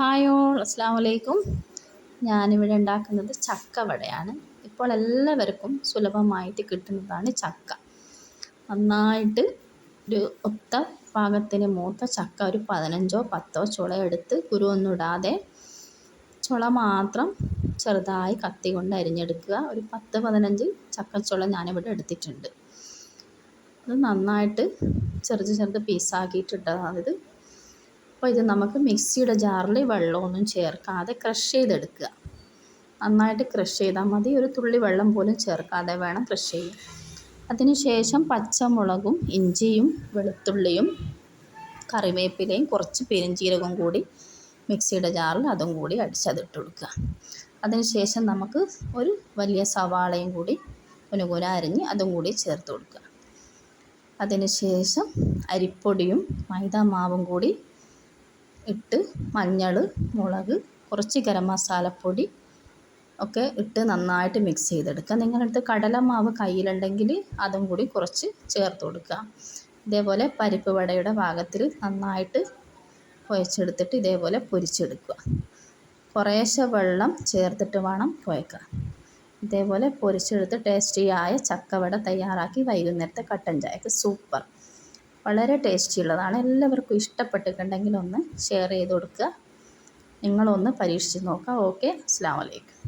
Hi all, അസ്സാം വലൈക്കും. ഞാനിവിടെ ഉണ്ടാക്കുന്നത് ചക്കവടയാണ്. ഇപ്പോൾ എല്ലാവർക്കും സുലഭമായിട്ട് കിട്ടുന്നതാണ് ചക്ക. നന്നായിട്ട് ഒരു ഒത്ത പാകത്തിന് മൂത്ത ചക്ക ഒരു 15ഓ 10ഓ ചുള എടുത്ത് കുരുവൊന്നും ഇടാതെ ചുള മാത്രം ചെറുതായി കത്തി കൊണ്ട് അരിഞ്ഞെടുക്കുക. ഒരു 10-15 ചക്കച്ചുള ഞാനിവിടെ എടുത്തിട്ടുണ്ട്. അത് നന്നായിട്ട് ചെറുത് പീസാക്കിയിട്ടിട്ടത്. അപ്പോൾ ഇത് നമുക്ക് മിക്സിയുടെ ജാറിൽ വെള്ളമൊന്നും ചേർക്കാതെ ക്രഷ് ചെയ്തെടുക്കുക. നന്നായിട്ട് ക്രഷ് ചെയ്താൽ മതി. ഒരു തുള്ളി വെള്ളം പോലും ചേർക്കാതെ വേണം ക്രഷ് ചെയ്യാൻ. അതിനുശേഷം പച്ചമുളകും ഇഞ്ചിയും വെളുത്തുള്ളിയും കറിവേപ്പിലയും കുറച്ച് പെരുംജീരകവും കൂടി മിക്സിയുടെ ജാറിൽ അതും കൂടി അടിച്ചതിട്ട് കൊടുക്കുക. അതിനുശേഷം നമുക്ക് ഒരു വലിയ സവാളയും കൂടി കുനുകുന അരിഞ്ഞ് അതും കൂടി ചേർത്ത് കൊടുക്കുക. അതിനുശേഷം അരിപ്പൊടിയും മൈദാമാവും കൂടി ഇട്ട് മഞ്ഞൾ, മുളക്, കുറച്ച് ഗരം മസാലപ്പൊടി ഒക്കെ ഇട്ട് നന്നായിട്ട് മിക്സ് ചെയ്തെടുക്കുക. നിങ്ങളടുത്ത് കടലമാവ് കയ്യിലുണ്ടെങ്കിൽ അതും കൂടി കുറച്ച് ചേർത്ത് കൊടുക്കുക. ഇതേപോലെ പരിപ്പ് വടയുടെ പാകത്തിൽ നന്നായിട്ട് കുഴച്ചെടുത്തിട്ട് ഇതേപോലെ പൊരിച്ചെടുക്കുക. കുറേശ്ശെ വെള്ളം ചേർത്തിട്ട് വേണം കുഴക്കാൻ. ഇതേപോലെ പൊരിച്ചെടുത്ത് ടേസ്റ്റിയായ ചക്കവട തയ്യാറാക്കി വൈകുന്നേരത്തെ കട്ടൻ ചായക്ക് സൂപ്പർ. വളരെ ടേസ്റ്റിയുള്ളതാണ്. എല്ലാവർക്കും ഇഷ്ടപ്പെട്ടിട്ടുണ്ടെങ്കിൽ ഒന്ന് ഷെയർ ചെയ്ത് കൊടുക്കുക. നിങ്ങളൊന്ന് പരീക്ഷിച്ച് നോക്കുക. ഓക്കെ, അസ്സലാമു അലൈക്കും.